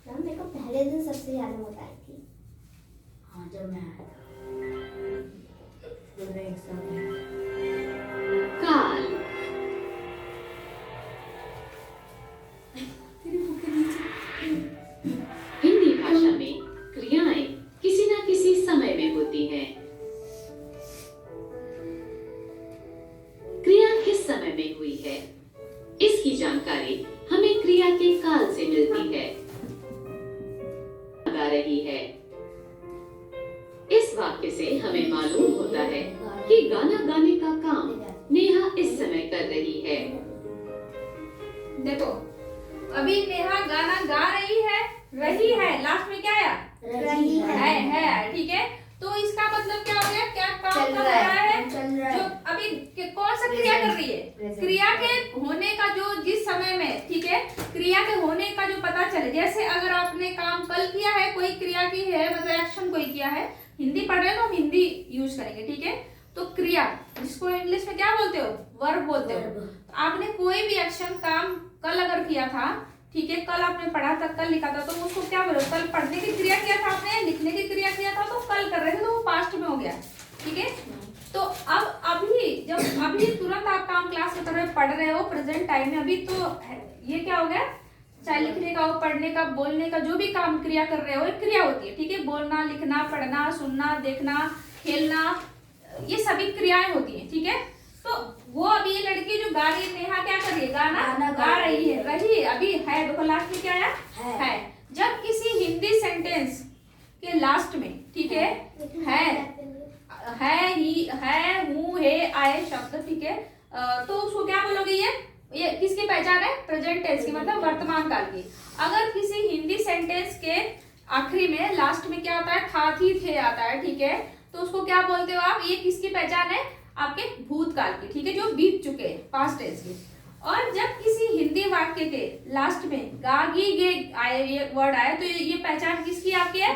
Ma'am मेरे को पहले दिन सबसे ज्यादा मजा आई थी। हाँ जब मैं आया था पूरे एग्जाम में। काल, हिंदी भाषा में क्रियाएं किसी न किसी समय में होती हैं। क्रिया किस समय में हुई है, इसकी जानकारी हमें क्रिया के काल से मिलती है। गा रही है, इस वाक्य से हमें मालूम होता है कि गाना गाने का काम नेहा इस समय कर रही है। देखो अभी नेहा गाना गा रही है, लास्ट में क्या आया? रही है, ठीक है। तो इसका मतलब क्या हो गया? क्या काम चल कर रहा रहा है? चल रहा जो है। अभी कौन सा क्रिया कर रही है? Present। क्रिया के होने का जो जिस समय में, ठीक है, क्रिया के होने का जो पता चले। जैसे अगर आपने काम कल किया है, कोई क्रिया की है, मतलब एक्शन कोई किया है, हिंदी पढ़ रहे हो तो हम हिंदी यूज करेंगे, ठीक है। तो क्रिया, जिसको इंग्लिश में क्या बोलते हो? वर्ब बोलते हो। Verb। तो आपने कोई भी एक्शन काम कल अगर किया था, ठीक है, कल आपने पढ़ा था, कल लिखा था, तो उसको क्या बोलो? कल पढ़ने की क्रिया किया था आपने, लिखने की क्रिया किया था, तो कल कर रहे थे, तो वो पास्ट में हो गया, ठीक है। तो अब अभी तुरंत आप काम क्लास में कर रहे हो, पढ़ रहे हो, प्रेजेंट टाइम में अभी, तो ये क्या हो गया? चाहे लिखने का हो, पढ़ने का, बोलने का, जो भी काम क्रिया कर रहे हो, एक क्रिया होती है, ठीक है। बोलना, लिखना, पढ़ना, सुनना, देखना, खेलना, ये सभी क्रियाएं होती हैं, ठीक है। तो वो अभी ये लड़की जो गा रही है, नेहा क्या कर रही है? गाना गा रही है, अभी है। देखो लास्ट में क्या आया? है। जब किसी हिंदी सेंटेंस के लास्ट में, ठीक है, है, ही, है, हूँ, है, आए शब्द, ठीक है, तो उसको क्या बोलोगे? ये किसकी पहचान है? प्रेजेंट टेंस की, मतलब वर्तमान काल की। अगर किसी हिंदी सेंटेंस के आखिरी में, लास्ट में क्या आता है? था, थी, थे आता है, ठीक है, तो उसको क्या बोलते हो आप? ये किसकी पहचान है? आपके भूतकाल की, ठीक है, जो बीत चुके, पास्ट टेंस की। और जब किसी हिंदी वाक्य के लास्ट में गा, गी, गे आए, ये वर्ड आए, तो ये पहचान किसकी आपकी है?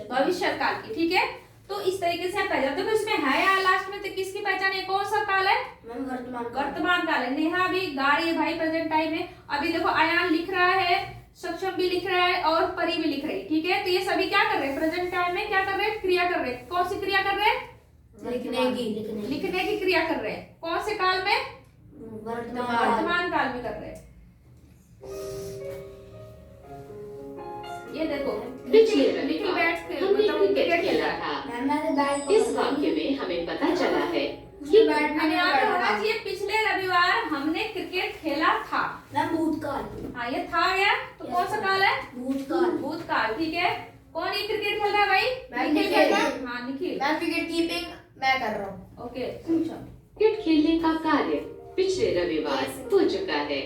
भविष्य काल की, ठीक है। तो इस तरीके से आप पहचान, देखो इसमें है या लास्ट में, तो किसकी पहचान है? कौन सा काल है? वर्तमान काल है। नेहा भी गा रही है भाई, प्रेजेंट टाइम में। अभी देखो आयान लिख रहा है, सक्षम भी लिख रहा है, और परी भी लिख रही है, ठीक है। तो ये सभी क्या कर रहे हैं? प्रेजेंट टाइम में क्या कर रहे हैं? क्रिया कर रहे हैं। कौन सी क्रिया कर रहे हैं? लिखने की क्रिया कर रहे हैं। कौन से काल में? वर्तमान काल में कर रहे हैं। ये देखो पिछले लिटिल रविवार बैट्स हमने क्रिकेट खेला था। इस वाक्य में हमें पता चला है कि हमें यहाँ पे होना चाहिए पिछले रविवार हमने क्रिकेट खेला था। भूतकाल। हाँ, ये था गया, तो कौन सा काल है? भूतकाल, ठीक है। कौन ये क्रिकेट खेल रहा है भाई? मैं निखिल क्रिकेट खेल रहा है। हाँ, निखिल। मैं विकेट कीपिंग मैं कर रहा हूँ। ओके, अच्छा। क्रिकेट खेलने का कार्य पिछले रविवार हो चुका है।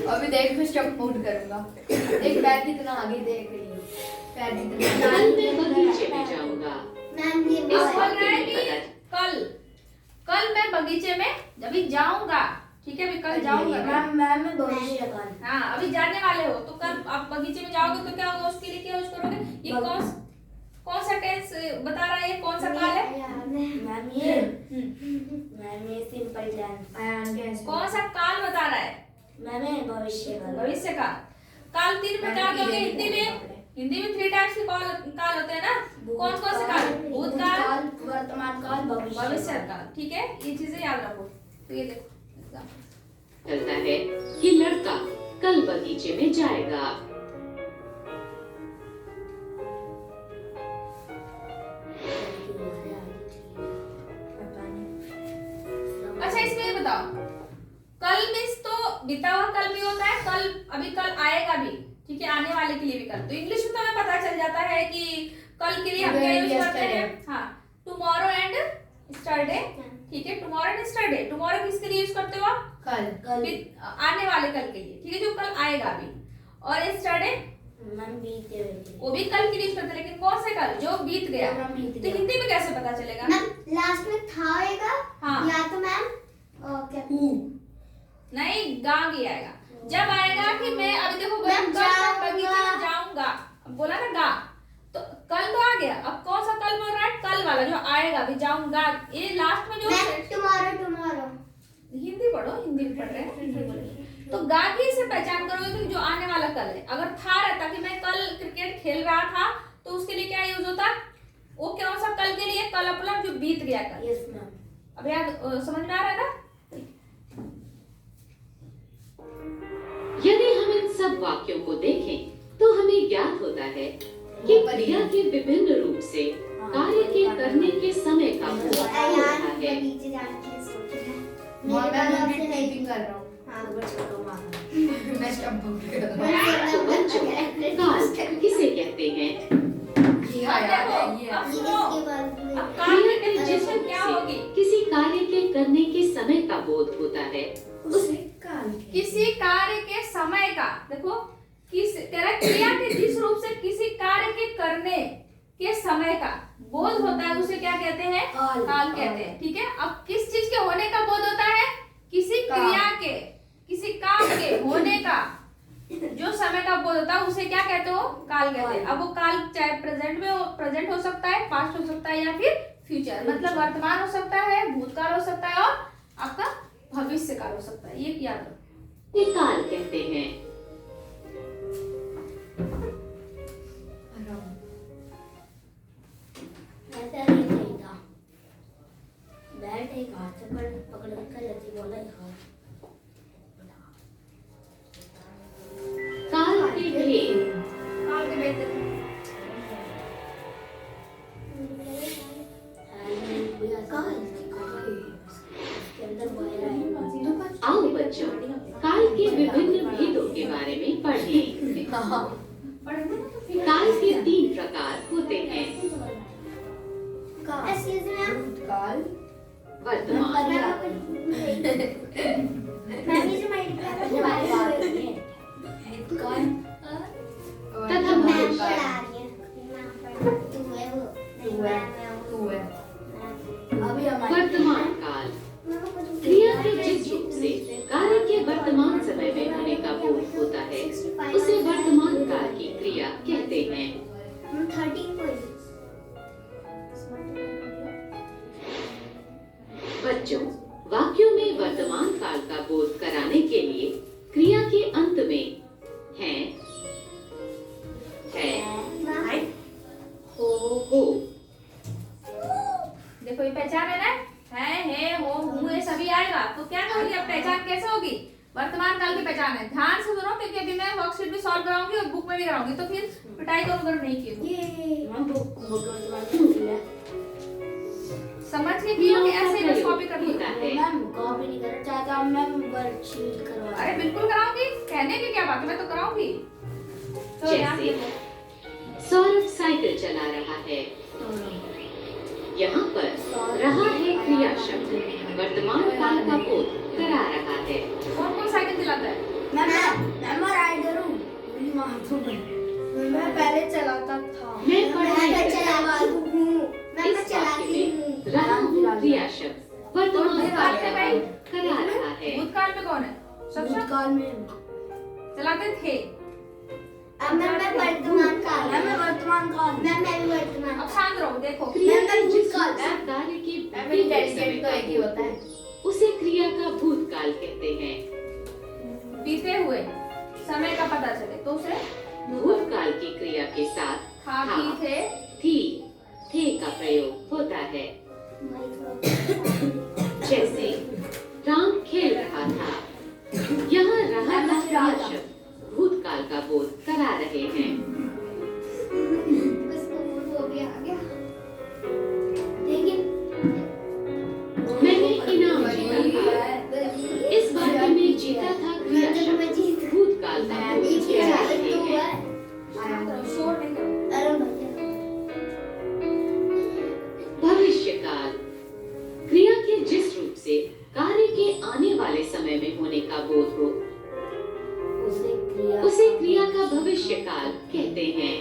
अभी देख मैं स्टंप आउट करूंगा। देख पैर कितना आगे देख रही है। पैर कितना कल मैं बगीचे में जाऊंगा। मैम ये अब इस बोल वाक्य रहा है में कि पता कल मैं बगीचे में अभी जाऊंगा, ठीक है, अभी कल जाऊंगा। मैं भविष्य काल। हाँ, अभी जाने वाले हो, तो कल आप बगीचे में जाओगे तो क्या होगा? उसके लिए क्या यूज करोगे? ये कौन सा टेंस बता रहा है? ये कौन सा काल है? मैम ये सिंपल टेंस। कौन सा काल बता रहा है? मैम भविष्य काल। भविष्य काल। काल 3 प्रकार के होते हैं हिंदी में 3 टाइप्स के काल होते हैं ना। कौन से काल? भूतकाल, वर्तमान काल, भविष्य काल, ठीक है। ये चीजें याद रखो। तो ये देखो चलता है कि लड़का कल बगीचे में जाएगा। अच्छा, इसमें ये बताओ, कल मीन्स तो बीता हुआ कल भी होता है, कल आएगा भी, ठीक है, आने वाले के लिए भी कल। तो इंग्लिश में तो हमें पता चल जाता है कि कल के लिए हम क्या यूज करते हैं? हाँ, टुमारो एंड यस्टरडे, ठीक है। टुमारो एंड यस्टरडे, टुमारो किसके लिए यूज करते हो आप? कल आने वाले कल के लिए, ठीक है, जो कल आएगा भी। और यस्टरडे वो भी कल के लिए यूज करते हैं, लेकिन कौन से कल? जो बीत गया। तो हिंदी में कैसे पता चलेगा? मैम लास्ट में था आएगा। हाँ। या तो मैम क्या नहीं, गा गया आएगा। जब आएगा कि मैं अभी देखो मैं बगीचे में जाऊंगा, बोला ना गा, तो कल तो आ गया। अब कौन सा कल बोल रहा है? कल वाला जो आएगा भी, जाऊंगा। ये लास्ट में जो मैम टुमारो हिंदी पढ़ो, हिंदी में पढ़ रहे हैं। तो गा के से पहचान करोगे कि जो आने वाला कल है। अगर था रहता कि मैं कल क्रिकेट खेल रहा था तो उसके लिए क्या यूज होता, वो कौन सा कल के लिए, कल अपना जो बीत गया कल। Yes ma'am. अब याद समझ में आ रहा है ना? यदि हम इन सब वाक्यों को देखें तो हमें ज्ञात होता है कि क्रिया के विभिन्न रूप से कार्य के करने के समय का बोध होता है। नीचे जाने की सोच रहा है। मैं मेरे भी टाइपिंग कर रहा हूँ। हाँ। मैं स्टम्प पकड़ रहा तो बच्चों, काल किसे कहते हैं? हूँ। अब सुनो, इसके बाद में अब काल की क्रिया के जिस डेफिनेशन रूप क्या से होगी? किसी कार्य के करने के समय का बोध होता है, किसी कार्य के समय का, देखो किस कह रहा है, क्रिया के जिस रूप से किसी कार्य के करने के समय का बोध होता है उसे क्या कहते हैं? काल। काल कहते हैं। ठीक है, अब किस चीज के होने का बोध होता है? किसी क्रिया के, किसी काम के होने का जो समय का बोध होता है उसे क्या कहते हो? काल कहते हैं। अब वो काल चाहे प्रेजेंट में हो, प्रेजेंट हो सकता है, पास्ट हो सकता है या फिर फ्यूचर, मतलब वर्तमान हो सकता है, भूतकाल हो सकता है और आपका भविष्य काल हो सकता है। ये याद रखो। ये काल कहते हैं। ऐसा नहीं सही था। बैट एक हाथ से पकड़ कर ऐसे बोला एक हाथ। काल के भेद। काल के भेद देखो। इसके अंदर वायर है। आओ बच्चों, काल के विभिन्न भेदों के बारे में पढ़ें। पढ़ेंगे ना तो फिर काल के 3 प्रकार होते हैं। Excuse me, ma'am. काल वर्तमान, मैम ये जो मल्टीप्लाई के बारे में काल तथा मैम भविष्य। पढ़ा रही है। मैम पढ़ा तू है वो नहीं मैम तू है। अभी हमारे वर्तमान काल क्रिया के जिस रूप से कार्य के वर्तमान समय में होने का बोध होता है उसे वर्तमान काल की क्रिया कहते हैं। 13 कोई बच्चों, वाक्यों में वर्तमान काल का बोध कराने के लिए क्रिया के अंत में है, हो, देखो ये पहचान है ना, है, हो, हूँ, ये सभी आएगा तो क्या करोगे? अब पहचान कैसे होगी? वर्तमान काल की पहचान है। ध्यान से सुनो क्योंकि अभी मैं वर्कशीट भी सॉल्व कराऊंगी और बुक में भी कराऊंगी, तो फिर पिटाई करो अगर नहीं की तो। हम वो समझ के किया कि ऐसे ही बस कॉपी कर होता लिया। है। मैम कॉपी नहीं करना चाहता हूँ, मैम वर्कशीट करवा। अरे बिल्कुल कराऊंगी, कहने की क्या बात है, मैं तो कराऊंगी। तो ध्यान जैसे देखो। सौरभ साइकिल चला रहा है। यहाँ पर रहा है क्रिया शब्द वर्तमान काल का बोध करा रहा है। कौन कौन साइकिल चलाता है? मैं राइडर हूँ। गोली मार दूँ मैं पहले चलाता था। मैं पढ़ाई मैं करता चलाती हूँ मैं इस वाक्य चलाती में हूँ रहा हूँ क्रिया शब्द वर्तमान काल का बोध करा रहा है। भूतकाल में कौन है? सब भूतकाल में चलाते थे। अब मैं वर्तमान काल मैं वर्तमान काल मैं भी वर्तमान अब शांत रहो, देखो। क्रिया मैं के जिस भूतकाल रूप से कार्य के मेरी पूर्व डैडी समय तो का एक ही होता है। बोध उसे क्रिया का भूतकाल कहते हैं। बीते हुए समय का पता चले तो उसे भूतकाल की क्रिया के साथ था, थी, थे। थे का प्रयोग होता है। जैसे राम खेल रहा था, यहाँ रहा था क्रिया शब्द भूतकाल का बोध करा रहे हैं। उसको वो भी आ गया लेकिन मैंने इनाम जीता था। इस वाक्य में जीता था क्रिया शब्द भूतकाल का बोध करा रहे हैं। शोर नहीं करो। भविष्य काल क्रिया के जिस रूप से कार्य के आने वाले समय में होने का बोध हो उसे क्रिया का भविष्य काल कहते हैं।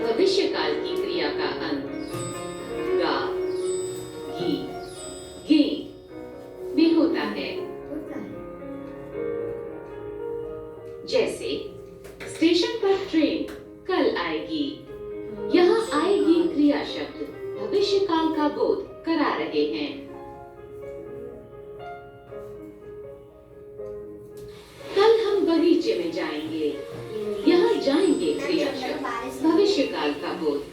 भविष्य काल की क्रिया का अंत गा, गी, गे में होता है। जैसे स्टेशन पर ट्रेन कल आएगी, यहाँ आएगी क्रिया शब्द भविष्य काल का बोध करा रहे हैं। यहाँ जाएंगे क्रिया शब्द भविष्य काल का बोध